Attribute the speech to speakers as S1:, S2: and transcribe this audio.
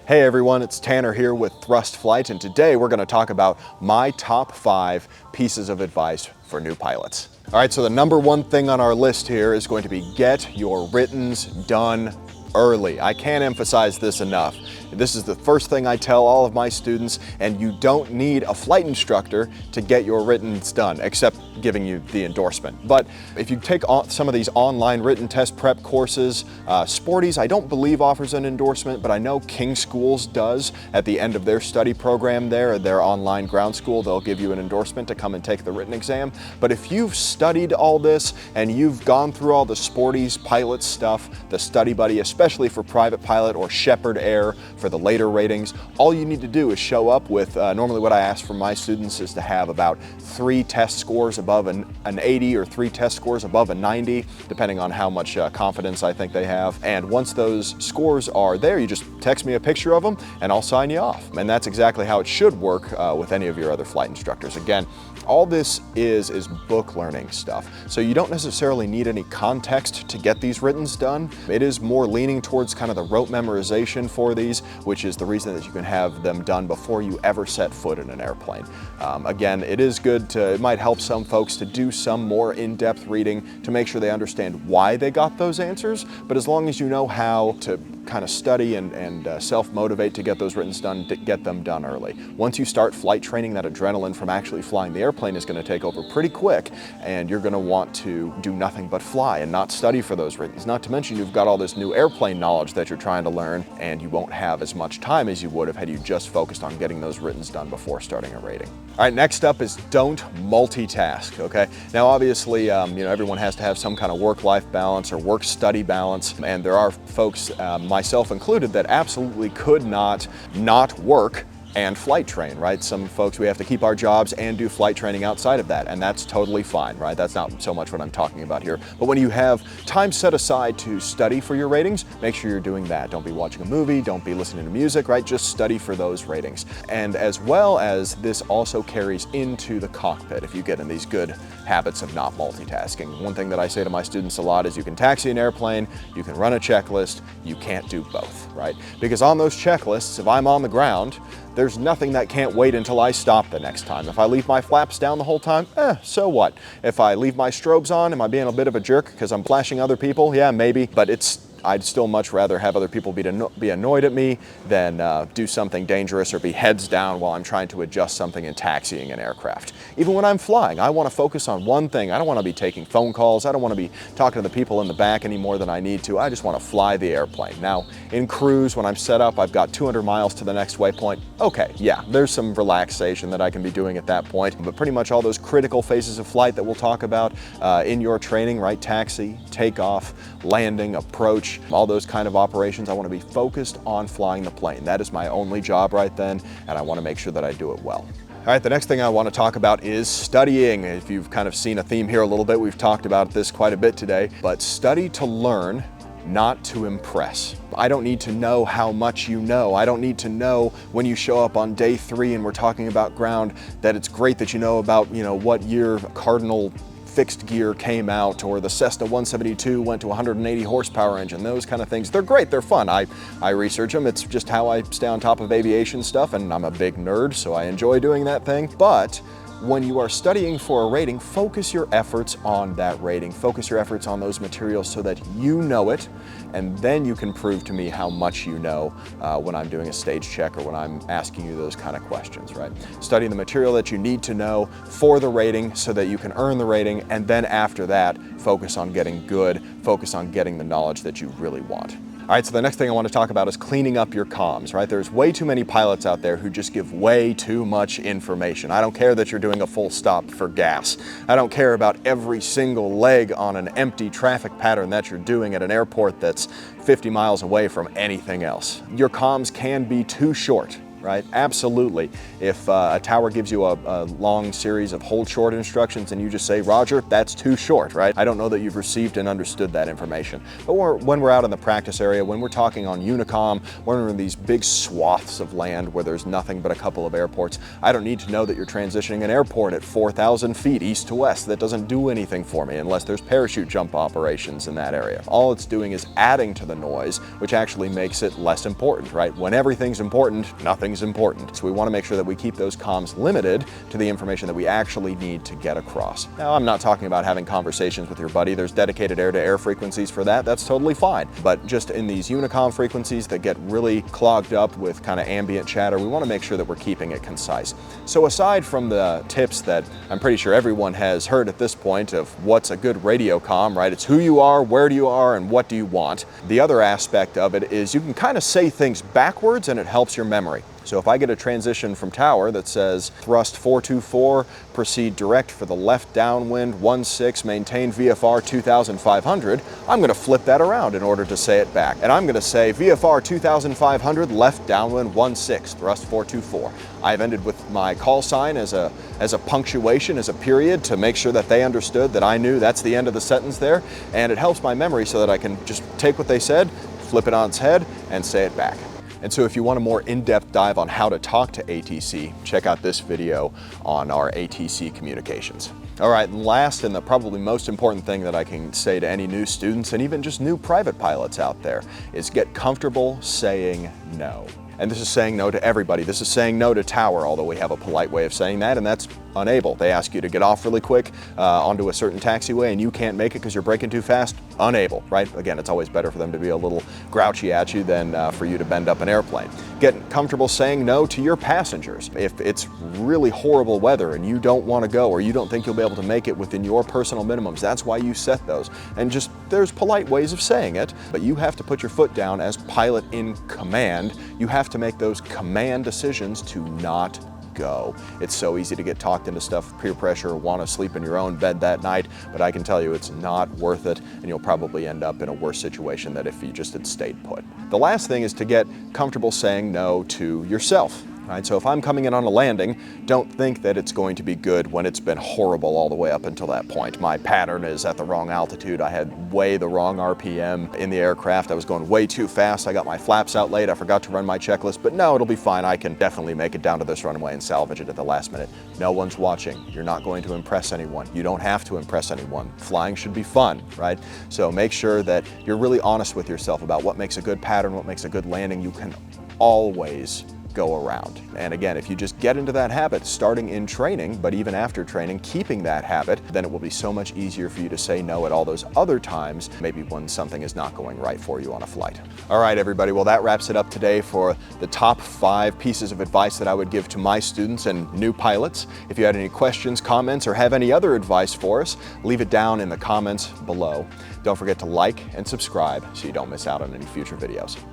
S1: Hey everyone, it's Tanner here with Thrust Flight, and today we're going to talk about my top 5 pieces of advice for new pilots. All right, so the number one thing on our list here is going to be get your writtens done early. I can't emphasize this enough. This is the first thing I tell all of my students, and you don't need a flight instructor to get your writtens done, except giving you the endorsement. But if you take some of these online written test prep courses, Sporty's I don't believe offers an endorsement, but I know King Schools does. At the end of their study program there, their online ground school, they'll give you an endorsement to come and take the written exam. But if you've studied all this and you've gone through all the Sporty's pilot stuff, the Study Buddy, especially for private pilot or Shepherd Air for the later ratings, all you need to do is show up with, normally what I ask from my students is to have about 3 test scores above an 80 or 3 test scores above a 90, depending on how much confidence I think they have. And once those scores are there, you just text me a picture of them and I'll sign you off. And that's exactly how it should work with any of your other flight instructors. Again, all this is book learning stuff. So you don't necessarily need any context to get these writtens done. It is more leaning towards kind of the rote memorization for these, which is the reason that you can have them done before you ever set foot in an airplane. Again, it is good to, it might help some folks to do some more in-depth reading to make sure they understand why they got those answers, but as long as you know how to kind of study and self-motivate to get those writtens done, to get them done early. Once you start flight training, that adrenaline from actually flying the airplane is going to take over pretty quick, and you're going to want to do nothing but fly and not study for those writtens. Not to mention you've got all this new airplane knowledge that you're trying to learn, and you won't have as much time as you would have had you just focused on getting those writtens done before starting a rating. All right, next up is don't multitask, okay? Now obviously, everyone has to have some kind of work-life balance or work-study balance, and there are folks, myself included, that absolutely could not work and flight train, right? Some folks, we have to keep our jobs and do flight training outside of that, and that's totally fine, right? That's not so much what I'm talking about here. But when you have time set aside to study for your ratings, make sure you're doing that. Don't be watching a movie, don't be listening to music, right? Just study for those ratings. And as well as this also carries into the cockpit if you get in these good habits of not multitasking. One thing that I say to my students a lot is you can taxi an airplane, you can run a checklist, you can't do both, right? Because on those checklists, if I'm on the ground, there's nothing that can't wait until I stop the next time. If I leave my flaps down the whole time, so what? If I leave my strobes on, am I being a bit of a jerk because I'm flashing other people? Yeah, maybe, but I'd still much rather have other people be annoyed at me than do something dangerous or be heads down while I'm trying to adjust something in taxiing an aircraft. Even when I'm flying, I want to focus on one thing. I don't want to be taking phone calls. I don't want to be talking to the people in the back any more than I need to. I just want to fly the airplane. Now, in cruise, when I'm set up, I've got 200 miles to the next waypoint. Okay, yeah, there's some relaxation that I can be doing at that point, but pretty much all those critical phases of flight that we'll talk about in your training, right? Taxi, takeoff, landing, approach, all those kind of operations, I want to be focused on flying the plane. That is my only job right then, and I want to make sure that I do it well. All right, the next thing I want to talk about is studying. If you've kind of seen a theme here a little bit, we've talked about this quite a bit today, but study to learn, not to impress. I don't need to know how much you know. I don't need to know when you show up on day 3 and we're talking about ground that it's great that you know about, what year Cardinal fixed gear came out, or the Cessna 172 went to 180 horsepower engine. Those kind of things, they're great, they're fun. I research them. It's just how I stay on top of aviation stuff, and I'm a big nerd, so I enjoy doing that thing. But when you are studying for a rating, focus your efforts on that rating. Focus your efforts on those materials so that you know it, and then you can prove to me how much you know when I'm doing a stage check or when I'm asking you those kind of questions, right? Study the material that you need to know for the rating so that you can earn the rating, and then after that, focus on getting good, focus on getting the knowledge that you really want. All right, so the next thing I want to talk about is cleaning up your comms, right? There's way too many pilots out there who just give way too much information. I don't care that you're doing a full stop for gas. I don't care about every single leg on an empty traffic pattern that you're doing at an airport that's 50 miles away from anything else. Your comms can be too short. right? Absolutely. If a tower gives you a long series of hold short instructions and you just say, Roger, that's too short, right? I don't know that you've received and understood that information. But when we're out in the practice area, when we're talking on Unicom, when we're in these big swaths of land where there's nothing but a couple of airports, I don't need to know that you're transitioning an airport at 4,000 feet east to west. That doesn't do anything for me unless there's parachute jump operations in that area. All it's doing is adding to the noise, which actually makes it less important, right? When everything's important, nothing's important. So we want to make sure that we keep those comms limited to the information that we actually need to get across. Now, I'm not talking about having conversations with your buddy. There's dedicated air-to-air frequencies for that. That's totally fine. But just in these Unicom frequencies that get really clogged up with kind of ambient chatter, we want to make sure that we're keeping it concise. So aside from the tips that I'm pretty sure everyone has heard at this point of what's a good radio comm, right? It's who you are, where do you are, and what do you want. The other aspect of it is you can kind of say things backwards and it helps your memory. So if I get a transition from tower that says thrust 424, proceed direct for the left downwind 16, maintain VFR 2500, I'm going to flip that around in order to say it back. And I'm going to say VFR 2500, left downwind 16, thrust 424. I've ended with my call sign as a punctuation, as a period, to make sure that they understood that I knew that's the end of the sentence there. And it helps my memory so that I can just take what they said, flip it on its head, and say it back. And so if you want a more in-depth dive on how to talk to ATC, check out this video on our ATC communications. All right, and last and the probably most important thing that I can say to any new students and even just new private pilots out there is get comfortable saying no. And this is saying no to everybody. This is saying no to tower, although we have a polite way of saying that, and that's unable. They ask you to get off really quick onto a certain taxiway and you can't make it because you're braking too fast. Unable, right? Again, it's always better for them to be a little grouchy at you than for you to bend up an airplane. Get comfortable saying no to your passengers. If it's really horrible weather and you don't want to go or you don't think you'll be able to make it within your personal minimums, that's why you set those. And just, there's polite ways of saying it, but you have to put your foot down as pilot in command. You have to make those command decisions to not go. It's so easy to get talked into stuff, peer pressure, want to sleep in your own bed that night, but I can tell you it's not worth it, and you'll probably end up in a worse situation than if you just had stayed put. The last thing is to get comfortable saying no to yourself. Right, so if I'm coming in on a landing, don't think that it's going to be good when it's been horrible all the way up until that point. My pattern is at the wrong altitude. I had way the wrong RPM in the aircraft. I was going way too fast. I got my flaps out late. I forgot to run my checklist, but no, it'll be fine. I can definitely make it down to this runway and salvage it at the last minute. No one's watching. You're not going to impress anyone. You don't have to impress anyone. Flying should be fun, right? So make sure that you're really honest with yourself about what makes a good pattern, what makes a good landing. You can always go around. And again, if you just get into that habit starting in training, but even after training, keeping that habit, then it will be so much easier for you to say no at all those other times, maybe when something is not going right for you on a flight. All right, everybody, well, that wraps it up today for the top 5 pieces of advice that I would give to my students and new pilots. If you had any questions, comments, or have any other advice for us, leave it down in the comments below. Don't forget to like and subscribe so you don't miss out on any future videos.